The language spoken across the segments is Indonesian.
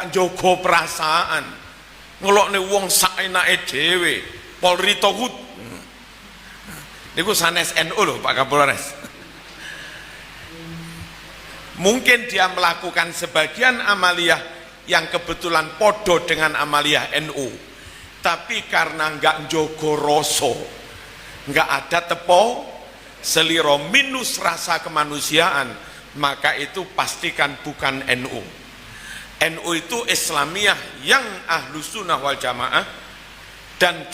gak njogo perasaan, ngelokne wong saenake dhewe. Polri togut. Niku sanes NU loh Pak Kapolres. Mungkin dia melakukan sebagian amaliyah yang kebetulan podo dengan amaliyah NU, tapi karena nggak njogo rasa, nggak ada tepo seliro minus rasa kemanusiaan, maka itu pastikan bukan NU. NU itu Islamiyah yang Ahlus Sunnah wal Jamaah. Dan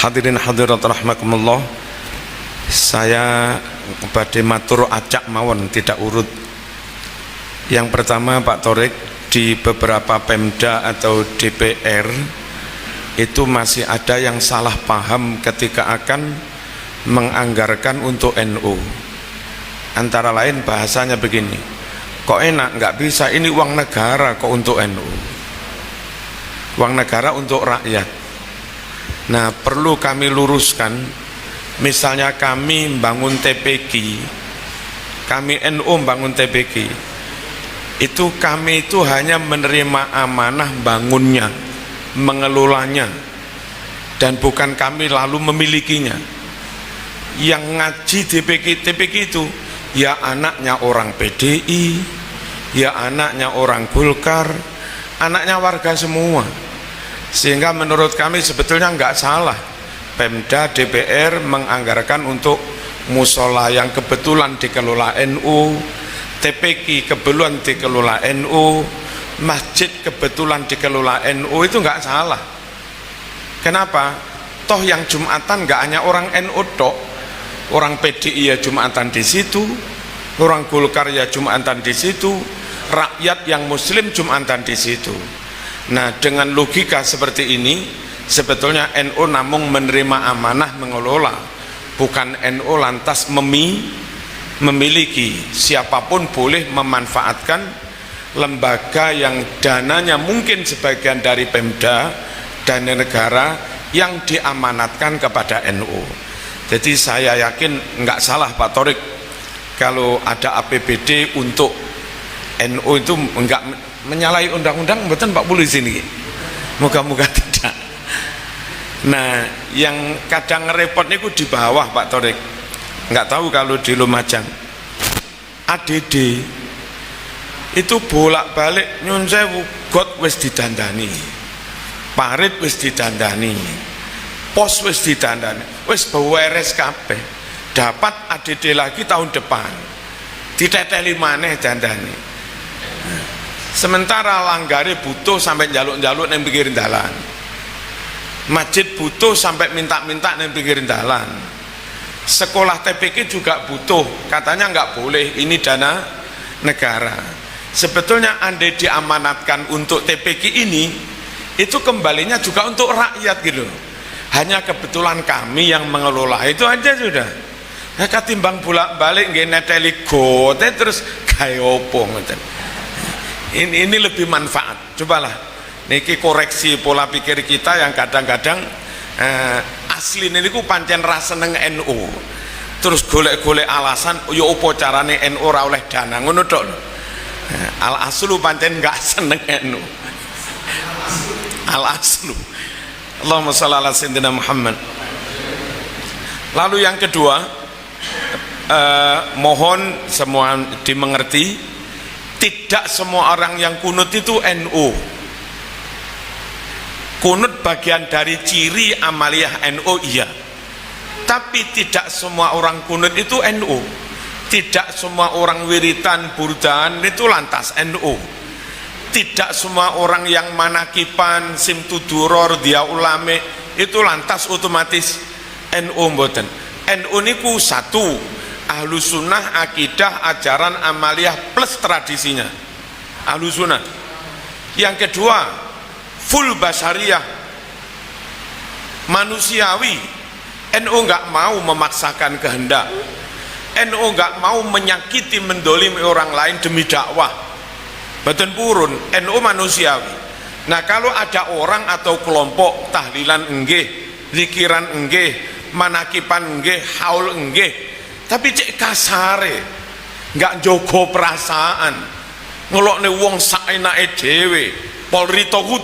hadirin hadirat rahmakumullah, saya badhe matur acak mawon tidak urut. Yang pertama Pak Thorik, di beberapa Pemda atau DPR itu masih ada yang salah paham ketika akan menganggarkan untuk NU. Antara lain bahasanya begini, kok enak nggak bisa, ini uang negara kok untuk NU, uang negara untuk rakyat. Nah, perlu kami luruskan, misalnya kami bangun TPQ, kami NU bangun TPQ, itu kami itu hanya menerima amanah bangunnya, mengelolanya, dan bukan kami lalu memilikinya. Yang ngaji TPQ itu ya anaknya orang PDI, ya anaknya orang Golkar, anaknya warga semua. Sehingga menurut kami sebetulnya nggak salah Pemda DPR menganggarkan untuk musola yang kebetulan dikelola NU, TPQ kebetulan dikelola NU, masjid kebetulan dikelola NU, itu nggak salah. Kenapa? Toh yang Jumatan nggak hanya orang NU tok, orang PDI ya Jumatan di situ, orang Golkar ya Jumatan di situ, rakyat yang Muslim Jumatan di situ. Nah, dengan logika seperti ini sebetulnya NU namun menerima amanah mengelola, bukan NU lantas memiliki. Siapapun boleh memanfaatkan lembaga yang dananya mungkin sebagian dari Pemda dan negara yang diamanatkan kepada NU. Jadi saya yakin nggak salah Pak Thorik kalau ada APBD untuk NU itu enggak menyalahi undang-undang, betul Pak Polisi ini. Moga-moga tidak. Nah, yang kadang repot niku di bawah Pak Thorik. Nggak tahu kalau di Lumajang. ADD itu bolak-balik nyun sewu, got wis didandani, parit wis didandani, pos wis didandani, wis beres kabeh. Dapat ADD lagi tahun depan. Diteteli maneh dandani. Sementara langgare butuh sampai jaluk-jaluk neng pinggir dalan, masjid butuh sampai minta-minta neng pinggir dalan, sekolah TPQ juga butuh, katanya nggak boleh, ini dana negara. Sebetulnya andai diamanatkan untuk TPQ ini, itu kembalinya juga untuk rakyat gitu. Hanya kebetulan kami yang mengelola, itu aja sudah. Nah, ketimbang bolak-balik nggih neteli gote terus gawe opo ngoten. Ini lebih manfaat. Cobalah niki koreksi pola pikir kita yang kadang-kadang asli niku pancen ra seneng NU. Terus golek-golek alasan yo opo carane NU ora oleh dana ngono tok. Al aslu pancen enggak seneng NU. Al aslu. Allahumma shalli ala sayyidina Muhammad. Lalu yang kedua, mohon semua dimengerti, tidak semua orang yang kunut itu NU. Kunut bagian dari ciri amaliyah NU, iya. Tapi tidak semua orang kunut itu NU. Tidak semua orang wiritan burdan itu lantas NU. Tidak semua orang yang manakipan simtuduror dia ulame itu lantas otomatis NU mboten. NU niku satu, Ahlus Sunnah akidah ajaran amaliyah plus tradisinya Ahlus Sunnah. Yang kedua, full basyariah, manusiawi. NU nggak mau memaksakan kehendak, NU nggak mau menyakiti mendolimi orang lain demi dakwah. Betul purun, NU manusiawi. Nah kalau ada orang atau kelompok tahlilan enggih, zikiran enggih, manakipan enggih, haul enggih, tapi cek kasare, nggak jogo perasaan, ngelokne wong saenake dhewe, Polri togut.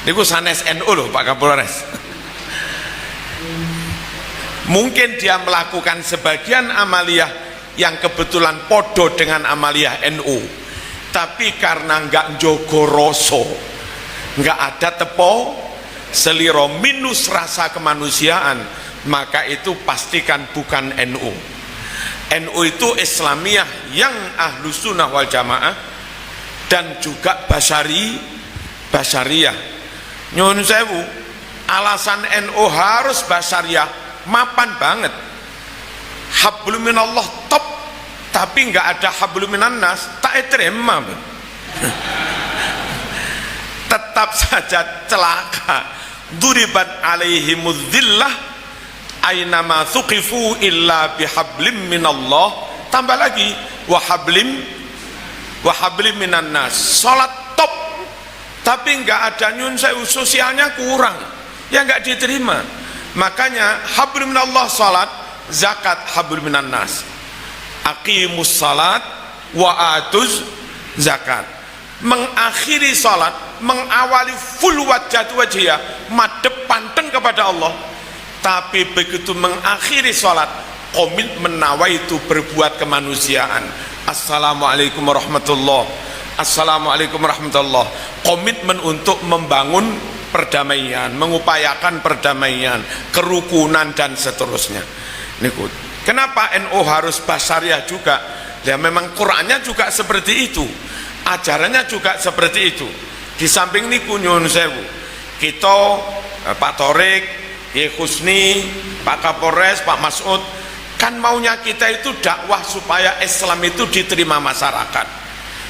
Niku sanes NU loh Pak Kapolres. Mungkin dia melakukan sebagian amaliyah yang kebetulan podo dengan amaliyah NU, tapi karena nggak jogo roso, nggak ada tepo seliro, minus rasa kemanusiaan, maka itu pastikan bukan NU. NU itu Islamiyah yang ahlu sunnah wal jamaah dan juga basyariyah. Nyun sewu, alasan NU harus basyariyah mapan banget. Hablum minallah top, tapi nggak ada hablum minan nas, tak terima. Tetap saja celaka. Duribat alaihimuz zillah aynama thuqifu illa bihablim minallah. Tambah lagi wahablim minan nas. Salat top, tapi nggak ada nyun sewu, sosialnya kurang, ya nggak diterima. Makanya hablum minallah salat, zakat hablum minan nas. Aqimus salat wa atuz zakat. Mengakhiri salat, mengawali full wajhiyah, madhep panteng kepada Allah. Tapi begitu mengakhiri salat, komitmen nawaitu berbuat kemanusiaan. Assalamualaikum warahmatullahi, assalamualaikum warahmatullahi. Komitmen untuk membangun perdamaian, mengupayakan perdamaian, kerukunan dan seterusnya. Niku. Kenapa NU harus basyariah juga? Ya memang Qur'annya juga seperti itu, ajarannya juga seperti itu. Di samping niku nyun sewu, kita Pak Torik, Ye Husni, Pak Kapolres, Pak Mas'ud, kan maunya kita itu dakwah supaya Islam itu diterima masyarakat,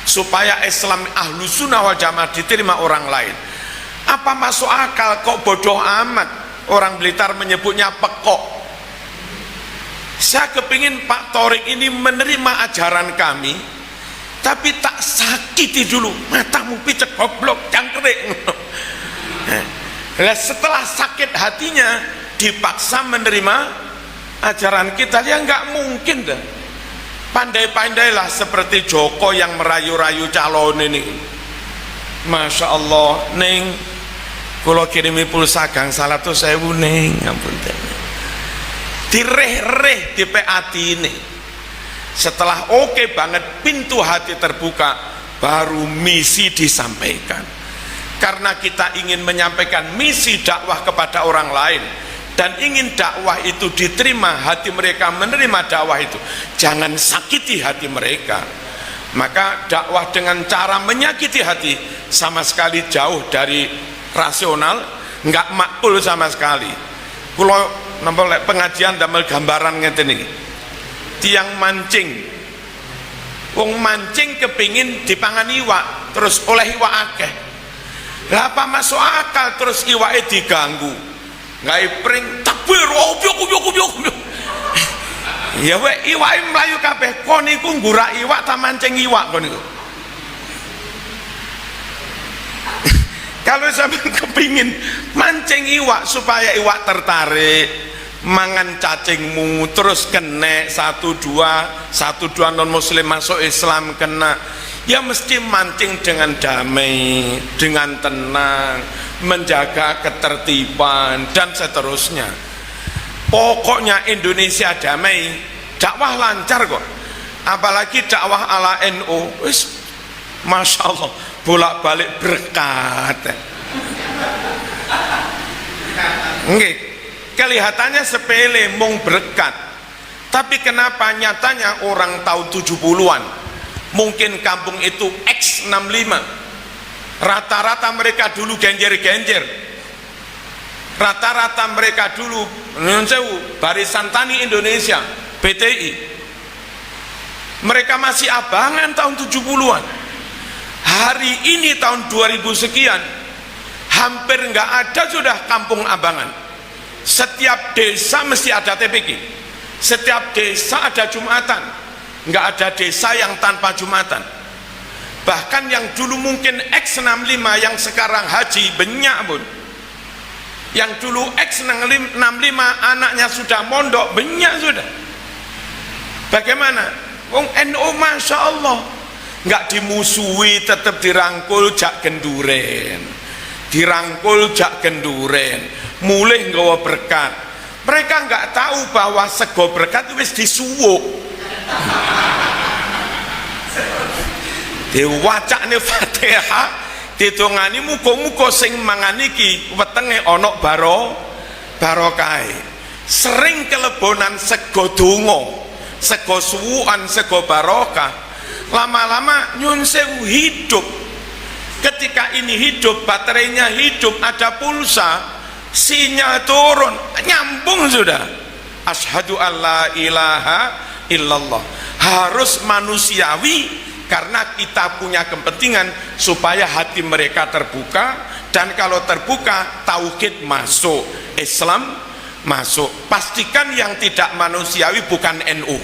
supaya Islam ahlu sunnah wal jamaah diterima orang lain. Apa masuk akal kok bodoh amat orang Blitar menyebutnya pekok? Saya kepingin Pak Torik ini menerima ajaran kami, tapi tak sakiti dulu, matamu picek goblok cangkrik. Nah, setelah sakit hatinya dipaksa menerima ajaran kita, ya nggak mungkin dah. Pandai-pandailah seperti Joko yang merayu-rayu calon ini. Masya Allah, neng kalau kirimi pulsa gang salah tuh saya neng, ampun teh. Direh-reh di PAT ini. Setelah oke banget, pintu hati terbuka, baru misi disampaikan. Karena kita ingin menyampaikan misi dakwah kepada orang lain dan ingin dakwah itu diterima, hati mereka menerima dakwah itu, jangan sakiti hati mereka. Maka dakwah dengan cara menyakiti hati sama sekali jauh dari rasional, nggak makul sama sekali. Kalau nampak pengajian damel gambaran ngeten iki, tiang mancing, wong mancing kepingin dipangan iwak, terus oleh iwak akeh. Lah apa masuk akal terus iwake diganggu, nggak pring takbir, obyok. Ya we iwake mlayu kabeh, kon niku nggurak iwak ta mancing iwak kon niku. Kalau sampean kepingin mancing iwak supaya iwak tertarik mangan cacingmu, terus kena satu dua non muslim masuk Islam kena, ya mesti mancing dengan damai, dengan tenang, menjaga ketertiban dan seterusnya. Pokoknya Indonesia damai, dakwah lancar kok. Apalagi dakwah ala NU, wis Masya Allah, bolak-balik berkat. Nggih, kelihatannya sepele mung berkat, tapi kenapa nyatanya orang tahun 70-an, mungkin kampung itu X65, rata-rata mereka dulu genjer-genjer, rata-rata mereka dulu Barisan Tani Indonesia, BTI, mereka masih abangan tahun 70-an. Hari ini tahun 2000 sekian, hampir nggak ada sudah kampung abangan. Setiap desa mesti ada TPQ, setiap desa ada Jumatan, nggak ada desa yang tanpa Jumatan. Bahkan yang dulu mungkin X65 yang sekarang haji banyak pun. Yang dulu X65 anaknya sudah mondok banyak sudah. Bagaimana? Wong NU Masya Allah nggak dimusuhi, tetap dirangkul jak genduren, dirangkul jak genduren, mulai nggawa berkat. Mereka nggak tahu bahwa sego berkat itu wis disuwuk. Diwacane Fatihah, ditungani muga-muga sing mangan iki wetenge ana barokahe. Sering kelebonan sego donga, sego suwukan, sego barokah. Lama-lama nyun sewu hidup. Ketika ini hidup, baterainya hidup, ada pulsa, sinyal turun, nyambung sudah. Asyhadu alla ilaha illallah. Harus manusiawi, karena kita punya kepentingan supaya hati mereka terbuka, dan kalau terbuka tauhid masuk, Islam masuk. Pastikan yang tidak manusiawi bukan NU,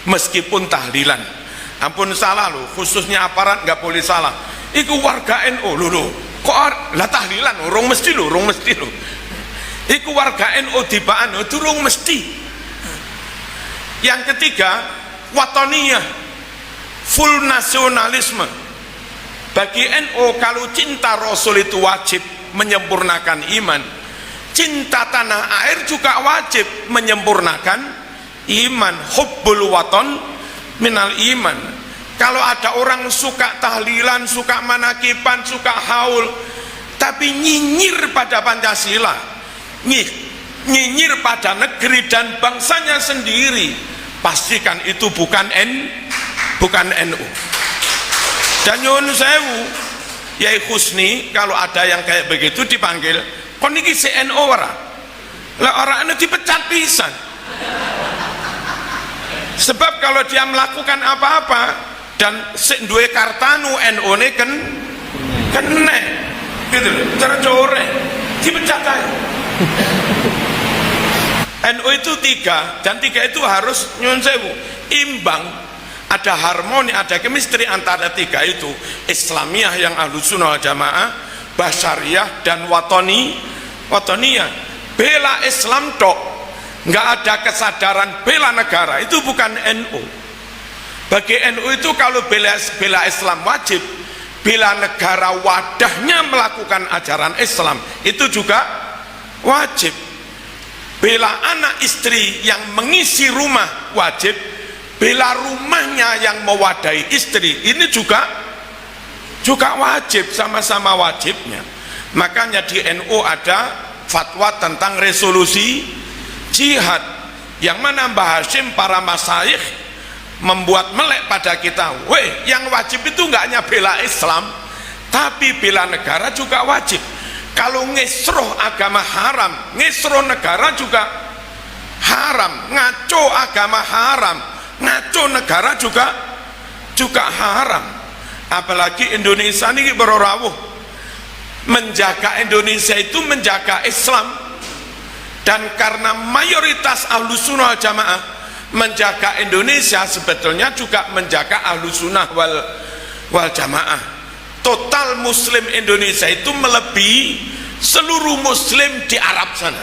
meskipun tahlilan. Ampun salah loh, khususnya aparat nggak boleh salah. Iku warga NU loh, kok lah tahlilan urung mesti loh, urung mesti loh. Iku warga NU dibaan durung mesti. Yang ketiga, watoniyah, full nasionalisme. Bagi NU kalau cinta Rasul itu wajib menyempurnakan iman, cinta tanah air juga wajib menyempurnakan iman. Hubbul waton minal iman. Kalau ada orang suka tahlilan, suka manakiban, suka haul, tapi nyinyir pada Pancasila, nyinyir pada negeri dan bangsanya sendiri, pastikan itu bukan NU. Dan nyuwun sewu, Yai Husni, kalau ada yang kayak begitu dipanggil, kon iki si NU ora? Lah orang itu dipecat pisan. Sebab kalau dia melakukan apa-apa dan sik duwe kartanu NU ne kene gitu loh, tercore dipecat aja. NU itu tiga, dan tiga itu harus nyuwun sewu imbang, ada harmoni, ada chemistry antara tiga itu. Islamiyah yang Ahlus Sunnah wal Jamaah, Basyariyah, dan Watoniyah. Bela Islam tok, nggak ada kesadaran bela negara, itu bukan NU. Bagi NU itu kalau bela Islam wajib, bela negara wadahnya melakukan ajaran Islam itu juga wajib. Bela anak istri yang mengisi rumah wajib, bela rumahnya yang mewadahi istri ini juga wajib, sama-sama wajibnya. Makanya di NU ada fatwa tentang resolusi jihad, yang mana Mbah Hashim para masyayikh membuat melek pada kita, yang wajib itu nggak hanya bela Islam, tapi bela negara juga wajib. Kalau ngesroh agama haram, ngesroh negara juga haram, ngaco agama haram, ngaco negara juga haram. Apalagi Indonesia ini berorawuh, menjaga Indonesia itu menjaga Islam, dan karena mayoritas Ahlus Sunnah wal Jamaah menjaga Indonesia, sebetulnya juga menjaga Ahlus Sunnah wal Jamaah. Total Muslim Indonesia itu melebihi seluruh Muslim di Arab sana.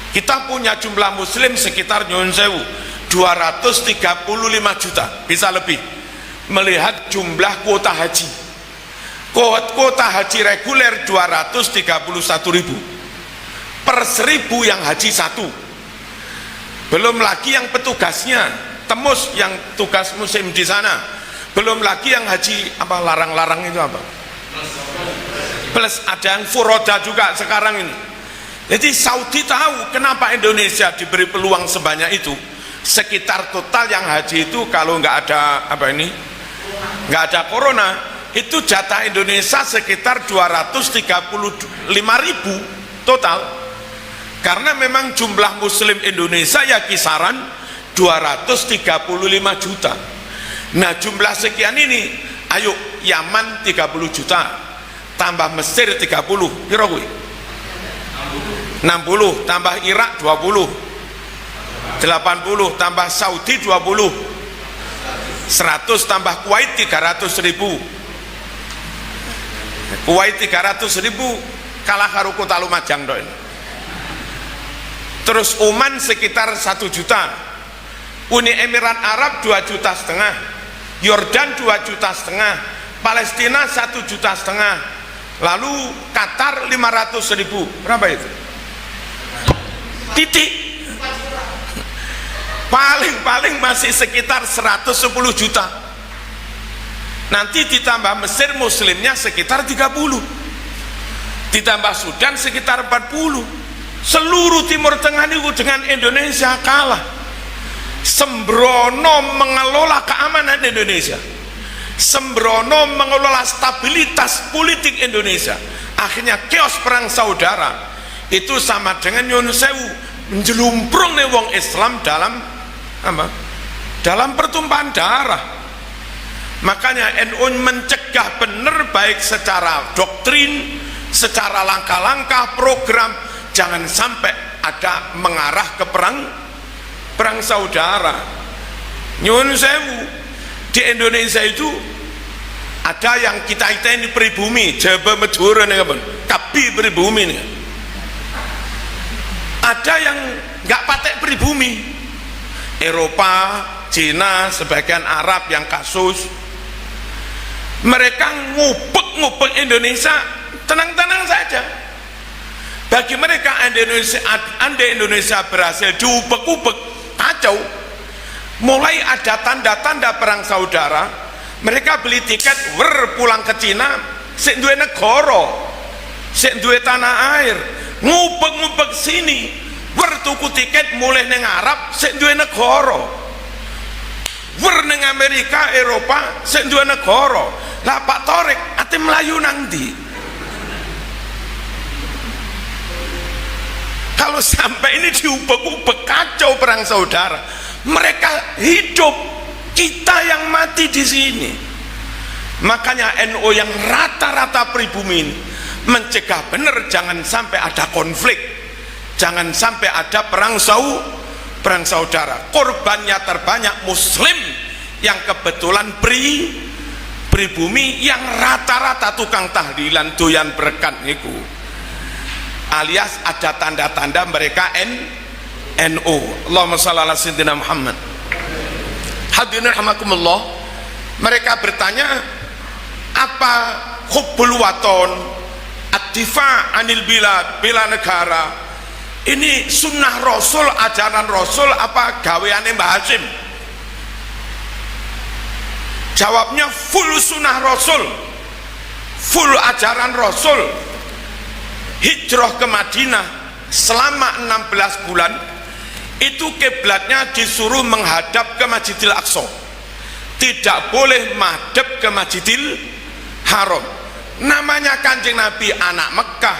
Kita punya jumlah Muslim sekitar nyuwun sewu 235 juta, bisa lebih. Melihat jumlah kuota haji, kuota haji reguler 231.000 per 1.000 yang haji satu. Belum lagi yang petugasnya, temus yang tugas musim di sana. Belum lagi yang haji apa larang-larang itu apa? Plus ada yang furoda juga sekarang ini. Jadi Saudi tahu kenapa Indonesia diberi peluang sebanyak itu. Sekitar total yang haji itu kalau nggak ada apa ini, nggak ada corona, itu jatah Indonesia sekitar 235.000 total. Karena memang jumlah Muslim Indonesia ya kisaran 235 juta. Nah jumlah sekian ini, ayo Yaman 30 juta tambah Mesir 30, piro kuwi? 60 tambah Irak 20, 80 tambah Saudi 20, 100 tambah Kuwait 300.000. Kuwait 300.000 kalah karo Kota Lumajang dok. Terus Oman sekitar 1 juta, Uni Emirat Arab 2,5 juta, Yordan 2,5 juta, Palestina 1,5 juta, lalu Qatar 500.000. Berapa itu? Titik. Paling masih sekitar 110 juta. Nanti ditambah Mesir muslimnya sekitar 30, ditambah Sudan sekitar 40. Seluruh Timur Tengah itu dengan Indonesia kalah. Sembrono mengelola keamanan Indonesia, sembrono mengelola stabilitas politik Indonesia, akhirnya chaos perang saudara. Itu sama dengan nyun sewu menjelumprung nih wong Islam dalam apa? Dalam pertumpahan darah. Makanya NU mencegah benar, baik secara doktrin, secara langkah-langkah program, jangan sampai ada mengarah ke perang saudara. Nyun sewu, di Indonesia itu ada yang kita ini pribumi, Jawa Madura nih kan, Kabi pribumi nih. Ada yang nggak patek pribumi, Eropa, Cina, sebagian Arab yang kasus, mereka ngupek Indonesia tenang-tenang saja. Bagi mereka andai Indonesia berhasil diupek-upek, kacau. Mulai ada tanda-tanda perang saudara, mereka beli tiket pulang ke Cina, sik duwe negara, sik duwe tanah air, ngupek sini, tuku tiket mulai neng Arab, sik duwe negara, neng Amerika, Eropa, sik duwe negara. Lah Pak Torik, ate Melayu nang ndi? Kalau sampai ini diubek-ubek, kacau perang saudara. Mereka hidup, kita yang mati di sini. Makanya NU yang rata-rata pribumi ini mencegah benar, jangan sampai ada konflik, jangan sampai ada perang saudara. Korbannya terbanyak Muslim yang kebetulan pribumi yang rata-rata tukang tahlilan doyan berkat niku, alias ada tanda-tanda mereka NU. Allahumma shalli ala sayyidina Muhammad. Hadirin rahimakumullah, mereka bertanya, apa hubbul waton, ad-difa anil bela negara, ini sunnah Rasul, ajaran Rasul, apa gaweane Mbah Hasim? Jawabnya full sunnah Rasul, full ajaran Rasul. Hijrah ke Madinah selama 16 bulan itu kiblatnya disuruh menghadap ke Masjidil Aqsa, tidak boleh madhep ke Masjidil Haram. Namanya Kanjeng Nabi anak Mekah,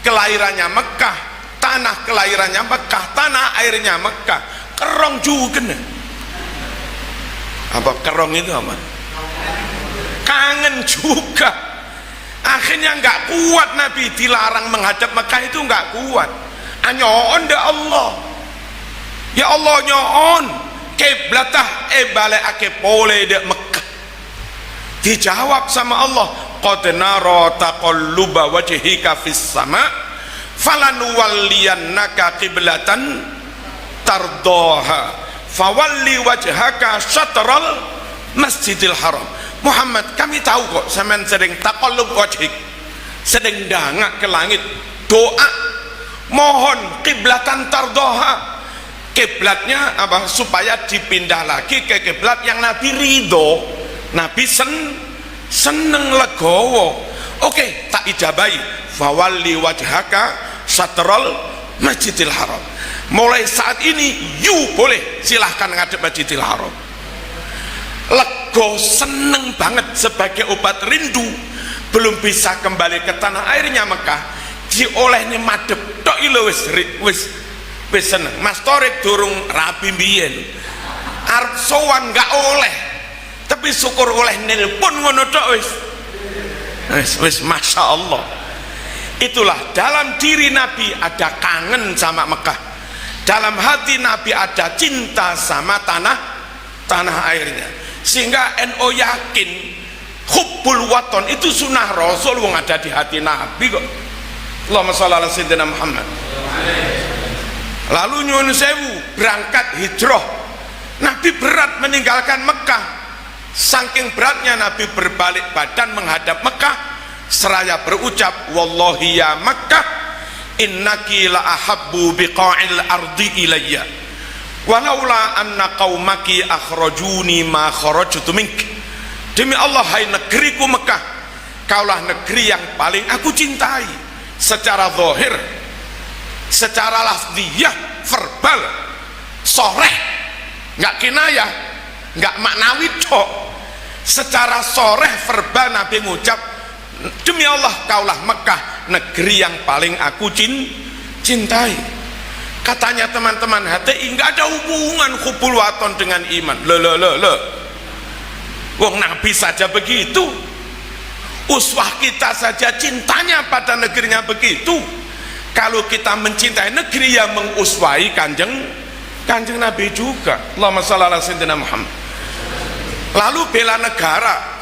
kelahirannya Mekah, tanah kelahirannya Mekah, tanah airnya Mekah. Kerong juga apa kerong itu aman? Kangen juga. Akhirnya nggak kuat, Nabi dilarang menghadap Mekah itu nggak kuat. Anyoon deh Allah, ya Allah nyoon kiblatah balik ake pole dek Mekah. Dijawab sama Allah, qad nara taqalluba wajhika fis sama falanuwalliyannaka qiblatan tardaha fawalli wajhaka syatral Masjidil Haram. Muhammad, kami tahu kok sampean sering taqallub wajhik, sering dangak ke langit, doa mohon kiblatan tardoha, kiblatnya apa, supaya dipindah lagi ke kiblat yang Nabi ridho, Nabi seneng legowo. Oke, tak ijabai, fawalli wajhaka syatral Masjidil Haram. Mulai saat ini you boleh silahkan ngadep Masjidil Haram. Lego, seneng banget, sebagai obat rindu belum bisa kembali ke tanah airnya Mekah, diolehnya madep tok ilo wis seneng. Mas Torik durung rapi mbiyen arep sowan gak oleh, tapi syukur oleh nelpon ngono tok wis masya Allah. Itulah, dalam diri Nabi ada kangen sama Mekah, dalam hati Nabi ada cinta sama tanah airnya. sehingga NU yakin hubbul waton itu sunnah Rasul yang ada di hati Nabi kok. Allahumma sholli ala sayyidina Muhammad. Lalu nyuwun sewu berangkat hijrah, Nabi berat meninggalkan Mekah. Saking beratnya Nabi berbalik badan menghadap Mekah seraya berucap, wallahi ya Makkah innaki la ahabbu biqa'il ardi ilayya walaula anna qaumaki akhrajuni ma kharajtu mink. Demi Allah, hai negeriku Mekah, kaulah negeri yang paling aku cintai secara zahir, secara lafziyah, verbal, soreh, nggak kinayah, nggak maknawi tok. Secara soreh verbal Nabi ngucap, demi Allah kaulah Mekah negeri yang paling aku cintai. Katanya teman-teman HTI, nggak ada hubungan hubbul waton dengan iman. Wong Nabi saja begitu, uswah kita saja cintanya pada negerinya begitu. Kalau kita mencintai negeri yang menguswahi kanjeng Nabi juga. Allahumma shalli ala sayyidina Muhammad. Lalu bela negara,